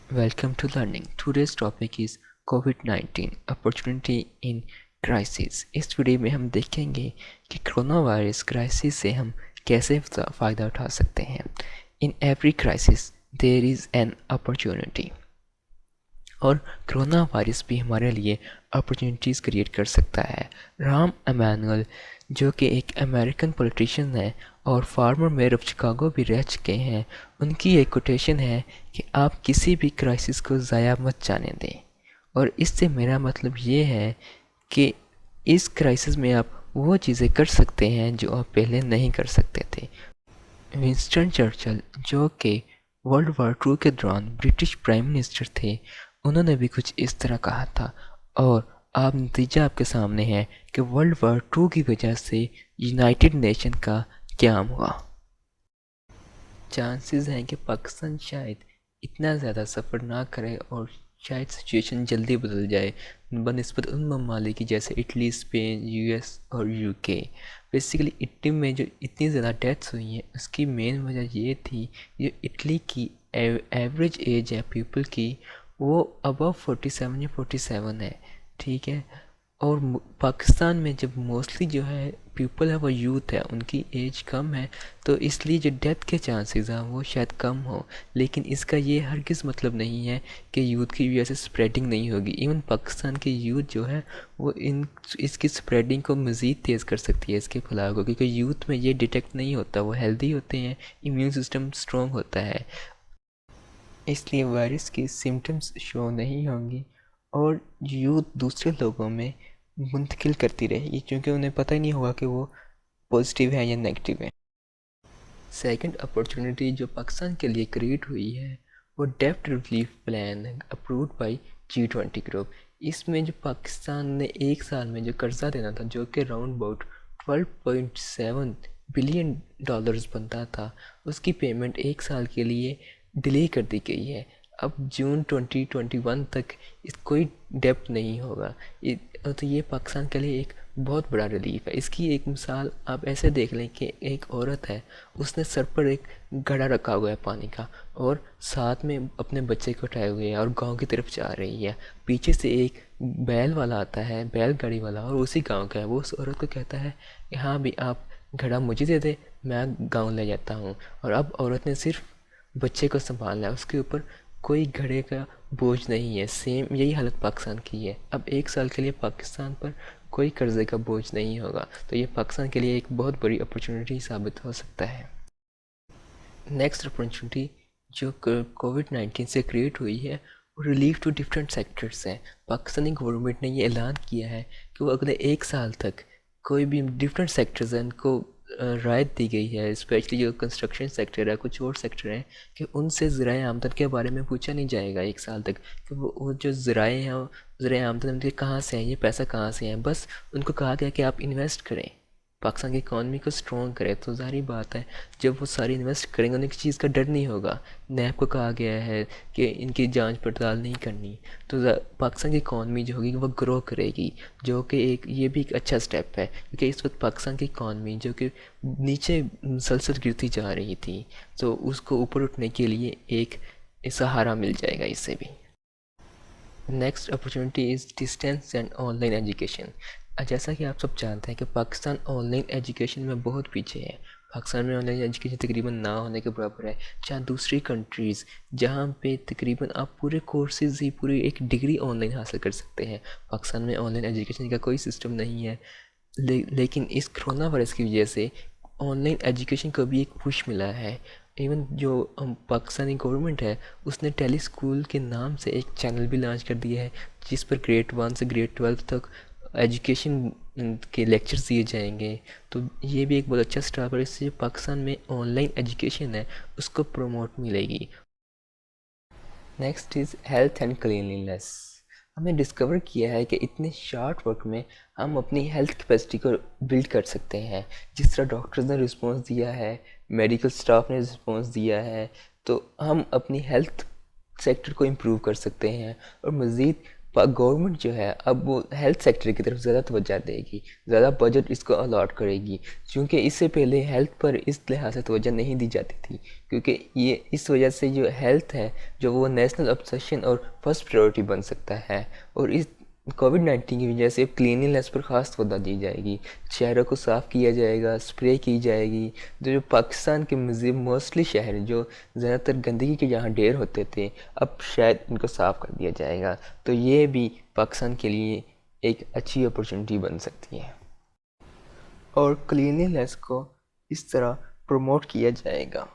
Welcome to learning. Today's topic is COVID-19 Opportunity in Crisis. इस video में हम देखेंगे कि कोरोना वायरस क्राइसिस से हम कैसे फ़ायदा उठा सकते हैं. In every crisis there is an opportunity. और कोरोना वायरस भी हमारे लिए अपॉर्चुनिटीज़ क्रिएट कर सकता है. राम एमैनुअल जो कि एक अमेरिकन पॉलिटिशियन है और फार्मर मेयर ऑफ शिकागो भी रह चुके हैं, उनकी एक कोटेशन है कि आप किसी भी क्राइसिस को ज़ाया मत जाने दें. और इससे मेरा मतलब ये है कि इस क्राइसिस में आप वो चीज़ें कर सकते हैं जो आप पहले नहीं कर सकते थे. विंस्टन चर्चिल जो कि वर्ल्ड वार टू के दौरान ब्रिटिश प्राइम मिनिस्टर थे, उन्होंने भी कुछ इस तरह कहा था. और आप नतीजा आपके सामने है कि वर्ल्ड वार टू की वजह से यूनाइटेड नेशन का क्या हुआ. चांसेस हैं कि पाकिस्तान शायद इतना ज़्यादा सफ़र ना करे और शायद सिचुएशन जल्दी बदल जाए बनिस्बत उन ममालिक की जैसे इटली, स्पेन, यूएस और यूके. बेसिकली इटली में जो इतनी ज़्यादा डेथ्स हुई हैं उसकी मेन वजह ये थी, जो इटली की एवरेज एज है पीपल की वो अबव 47 या 47 है, ठीक है. और पाकिस्तान में जब मोस्टली जो है पीपल है वो यूथ है, उनकी एज कम है, तो इसलिए जो डेथ के चांसेस हैं वो शायद कम हो. लेकिन इसका ये हरगिज़ मतलब नहीं है कि यूथ की वजह से स्प्रेडिंग नहीं होगी. इवन पाकिस्तान के यूथ जो है वो इसकी स्प्रेडिंग को मज़ीद तेज़ कर सकती है, इसके फैलाव को, क्योंकि यूथ में ये डिटेक्ट नहीं होता, वो हेल्दी होते हैं, इम्यून सिस्टम स्ट्रॉन्ग होता है, इसलिए वायरस की सिम्टम्स शो नहीं होंगी और यूथ दूसरे लोगों में मुंतकिल करती रहेगी, क्योंकि उन्हें पता ही नहीं होगा कि वो पॉजिटिव है या नेगेटिव है. सेकंड अपॉर्चुनिटी जो पाकिस्तान के लिए क्रिएट हुई है वो डेब्ट relief plan approved by G20 group. इसमें जो पाकिस्तान ने एक साल में जो कर्जा देना था जो कि राउंड अबाउट 12.7 बिलियन डॉलर्स बनता था, उसकी पेमेंट एक साल के लिए डिले कर दी गई है. अब जून 2021 तक कोई डेब्ट नहीं होगा. तो ये पाकिस्तान के लिए एक बहुत बड़ा रिलीफ है. इसकी एक मिसाल आप ऐसे देख लें कि एक औरत है, उसने सर पर एक घड़ा रखा हुआ है पानी का और साथ में अपने बच्चे को उठाए हुए है और गांव की तरफ जा रही है. पीछे से एक बैल वाला आता है, बैलगाड़ी वाला, और उसी गांव का है. वो उस औरत को कहता है कि हाँ भी आप घड़ा मुझे दे दे, मैं गाँव ले जाता हूँ. और अब औरत ने सिर्फ बच्चे को संभालना है, उसके ऊपर कोई घड़े का बोझ नहीं है. सेम यही हालत पाकिस्तान की है. अब एक साल के लिए पाकिस्तान पर कोई कर्ज़े का बोझ नहीं होगा, तो ये पाकिस्तान के लिए एक बहुत बड़ी अपॉर्चुनिटी साबित हो सकता है. नेक्स्ट अपॉर्चुनिटी जो कोविड-19 से क्रिएट हुई है वो रिलीफ टू डिफरेंट सेक्टर्स हैं. पाकिस्तानी गवर्नमेंट ने ये ऐलान किया है कि वो अगले एक साल तक कोई भी डिफरेंट सेक्टर्स हैं उनको राहत दी गई है. स्पेशली जो कंस्ट्रक्शन सेक्टर है, कुछ और सेक्टर हैं, कि उनसे ज़राए आमदन के बारे में पूछा नहीं जाएगा एक साल तक कि वो जो ज़राए हैं, ज़राए आमदन उनके कहाँ से हैं, ये पैसा कहाँ से है. बस उनको कहा गया कि आप इन्वेस्ट करें, पाकिस्तान की इकॉनमी को स्ट्रॉन्ग करें. तो ज़ाहिर बात है जब वो सारी इन्वेस्ट करेंगे उन्हें किसी चीज़ का डर नहीं होगा. नैब को कहा गया है कि इनकी जांच पड़ताल नहीं करनी, तो पाकिस्तान की इकॉनमी जो होगी वो ग्रो करेगी, जो कि ये भी एक अच्छा स्टेप है, क्योंकि इस वक्त पाकिस्तान की इकॉनमी जो कि नीचे मुसलसल गिरती जा रही थी, तो उसको ऊपर उठने के लिए एक सहारा मिल जाएगा इससे भी. Next opportunity is distance and online education. जैसा कि आप सब जानते हैं कि पाकिस्तान ऑनलाइन एजुकेशन में बहुत पीछे है. पाकिस्तान में ऑनलाइन एजुकेशन तकरीबन ना होने के बराबर है. जहाँ दूसरी कंट्रीज़ जहाँ पे तकरीबन आप पूरे कोर्सेज़ ही पूरी एक डिग्री ऑनलाइन हासिल कर सकते हैं, पाकिस्तान में ऑनलाइन एजुकेशन का कोई सिस्टम नहीं है. लेकिन इस कोरोना वायरस की वजह से ऑनलाइन एजुकेशन को भी एक पुश मिला है. इवन जो पाकिस्तानी गवर्नमेंट है उसने टेली स्कूल के नाम से एक चैनल भी लॉन्च कर दिया है, जिस पर ग्रेड 1 से ग्रेड 12 तक एजुकेशन के लेक्चर्स दिए जाएंगे. तो ये भी एक बहुत अच्छा स्टेप है. इससे पाकिस्तान में ऑनलाइन एजुकेशन है उसको प्रमोट मिलेगी. Next is health and cleanliness. हमने डिस्कवर किया है कि इतने शॉर्ट वक्त में हम अपनी हेल्थ कैपेसिटी को बिल्ड कर सकते हैं. जिस तरह डॉक्टर्स ने रिस्पांस दिया है, मेडिकल स्टाफ ने रिस्पांस दिया है, तो हम अपनी हेल्थ सेक्टर को इम्प्रूव कर सकते हैं और मज़ीद گورنمنٹ جو ہے اب وہ ہیلتھ سیکٹر کی طرف زیادہ توجہ دے گی، زیادہ بجٹ اس کو الاٹ کرے گی، چونکہ اس سے پہلے ہیلتھ پر اس لحاظ سے توجہ نہیں دی جاتی تھی، کیونکہ یہ اس وجہ سے جو ہیلتھ ہے جو وہ نیشنل obsession اور فرسٹ پریورٹی بن سکتا ہے، اور اس کووڈ-19 کی وجہ سے کلیننیس پر خاص توجہ دی جائے گی، شہروں کو صاف کیا جائے گا، اسپرے کی جائے گی، جو پاکستان کے مزید موسٹلی شہر جو زیادہ تر گندگی کے جہاں ڈھیر ہوتے تھے اب شاید ان کو صاف کر دیا جائے گا، تو یہ بھی پاکستان کے لیے ایک اچھی اپرچونٹی بن سکتی ہے، اور کلیننیس کو اس طرح پروموٹ کیا جائے گا۔